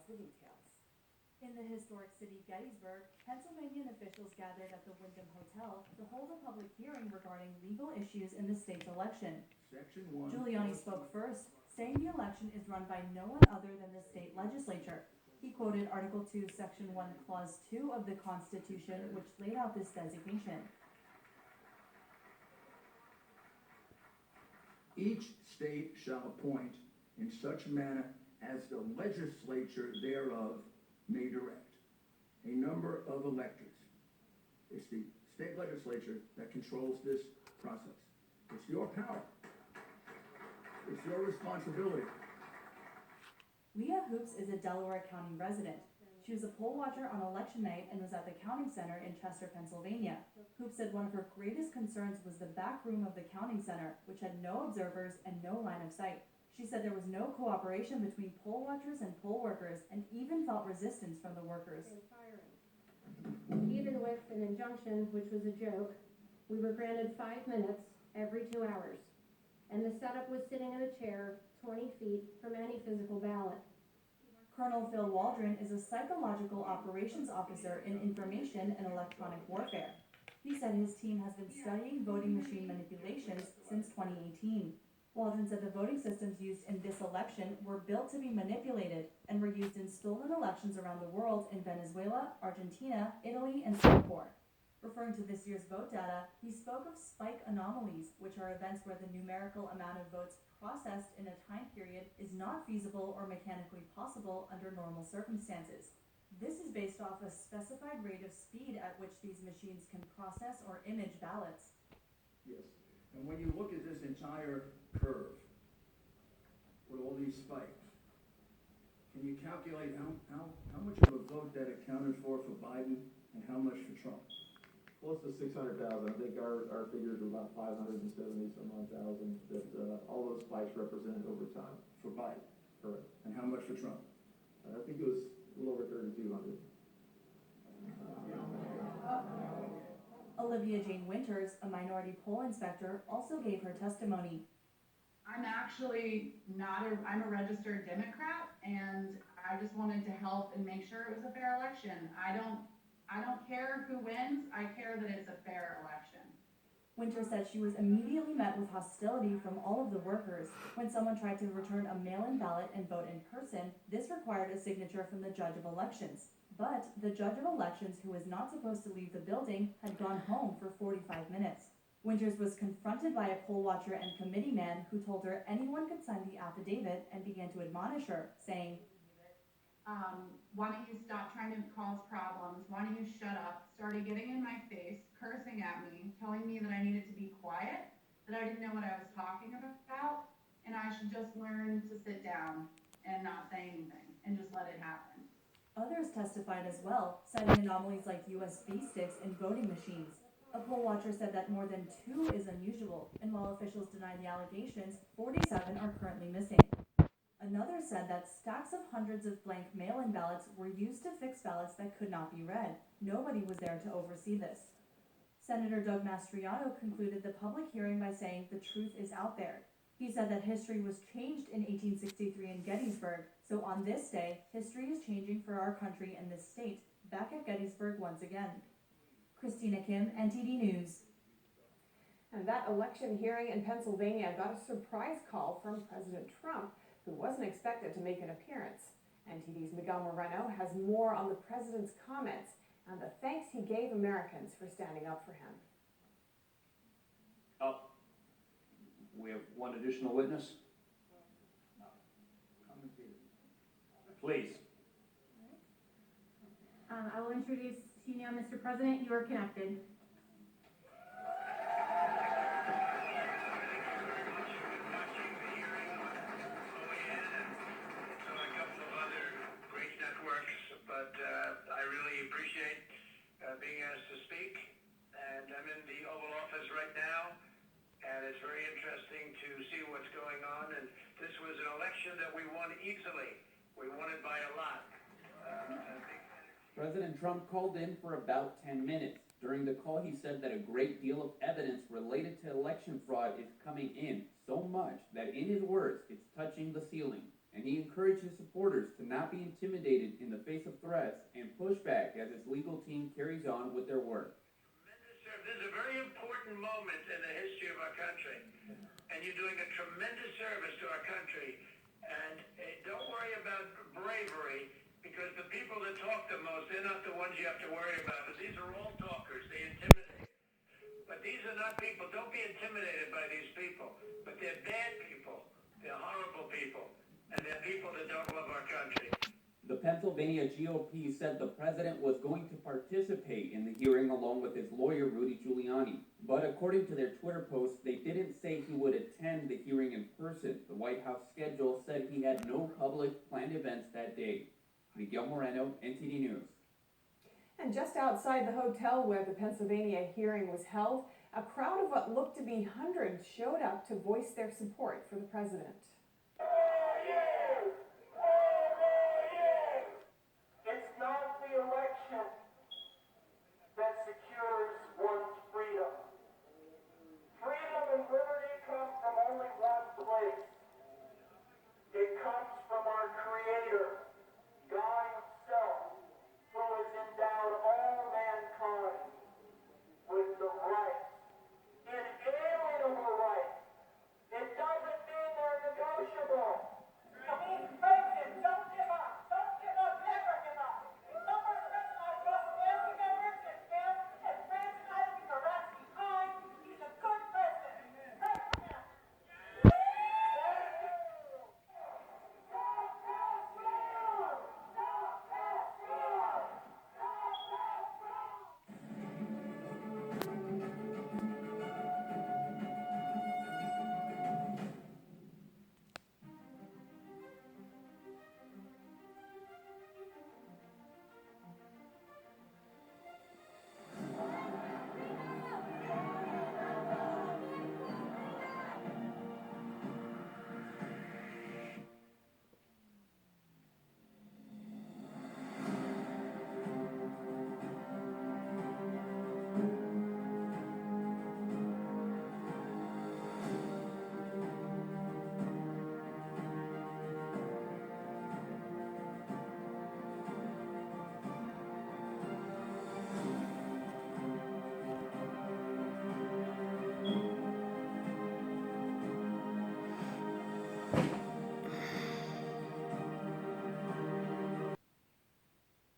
the details. In the historic city Gettysburg, Pennsylvania officials gathered at the Wyndham Hotel to hold a public hearing regarding legal issues in the state's election. Section 1. Giuliani spoke first, saying the election is run by no one other than the state legislature. He quoted Article 2, Section 1, Clause 2 of the Constitution, which laid out this designation. Each state shall appoint in such manner as the legislature thereof may direct a number of electors. It's the state legislature that controls this process. It's your power. It's your responsibility. Leah Hoops is a Delaware County resident. She was a poll watcher on election night and was at the counting center in Chester, Pennsylvania. Hoops said one of her greatest concerns was the back room of the counting center, which had no observers and no line of sight. She said there was no cooperation between poll watchers and poll workers, and even felt resistance from the workers. Even with an injunction, which was a joke, we were granted 5 minutes every 2 hours. And the setup was sitting in a chair 20 feet from any physical ballot. Colonel Phil Waldron is a psychological operations officer in information and electronic warfare. He said his team has been studying voting machine manipulations since 2018. Waldron said the voting systems used in this election were built to be manipulated and were used in stolen elections around the world in Venezuela, Argentina, Italy, and Singapore. Referring to this year's vote data, he spoke of spike anomalies, which are events where the numerical amount of votes processed in a time period is not feasible or mechanically possible under normal circumstances. This is based off a specified rate of speed at which these machines can process or image ballots. Yes. And when you look at this entire curve with all these spikes, can you calculate how much of a vote that accounted for Biden and how much for Trump? Close to 600,000. I think our figures are about 570 some odd thousand that all those spikes represented over time. For Biden. Correct. And how much for Trump? I think it was a little over 3,200. Olivia Jane Winters, a minority poll inspector, also gave her testimony. I'm actually I'm a registered Democrat, and I just wanted to help and make sure it was a fair election. I don't care who wins, I care that it's a fair election. Winters said she was immediately met with hostility from all of the workers. When someone tried to return a mail-in ballot and vote in person, this required a signature from the judge of elections. But the judge of elections, who was not supposed to leave the building, had gone home for 45 minutes. Winters was confronted by a poll watcher and committee man who told her anyone could sign the affidavit and began to admonish her, saying, why don't you stop trying to cause problems? Why don't you shut up? Started getting in my face, cursing at me, telling me that I needed to be quiet, that I didn't know what I was talking about, and I should just learn to sit down and not say anything and just let it happen. Others testified as well, citing anomalies like USB sticks in voting machines. A poll watcher said that more than 2 is unusual, and while officials deny the allegations, 47 are currently missing. Another said that stacks of hundreds of blank mail-in ballots were used to fix ballots that could not be read. Nobody was there to oversee this. Senator Doug Mastriano concluded the public hearing by saying the truth is out there. He said that history was changed in 1863 in Gettysburg, so on this day, history is changing for our country and this state. Back at Gettysburg once again. Christina Kim, NTD News. And that election hearing in Pennsylvania got a surprise call from President Trump, who wasn't expected to make an appearance. NTD's Miguel Moreno has more on the president's comments and the thanks he gave Americans for standing up for him. We have one additional witness. Please. I will introduce to you now, Mr. President, you are connected. I really appreciate being asked to speak, and I'm in the Oval Office right now, and it's very interesting to see what's going on, and this was an election that we won easily. We won it by a lot. President Trump called in for about 10 minutes. During the call, he said that a great deal of evidence related to election fraud is coming in, so much that, in his words, it's touching the ceiling. and he encouraged his supporters to not be intimidated in the face of threats and pushback as his legal team carries on with their work. This is a very important moment in the history of our country, and you're doing a tremendous service to our country. And don't worry about bravery, because the people that talk the most, they're not the ones you have to worry about. But these are all talkers. They intimidate. But these are not people. Don't be intimidated by these people. But they're bad people. They're horrible people. And they're people that don't love our country. The Pennsylvania GOP said the president was going to participate in the hearing along with his lawyer Rudy Giuliani. But according to their Twitter post, they didn't say he would attend the hearing in person. The White House schedule said he had no public planned events that day. Miguel Moreno, NTD News. And just outside the hotel where the Pennsylvania hearing was held, a crowd of what looked to be hundreds showed up to voice their support for the president.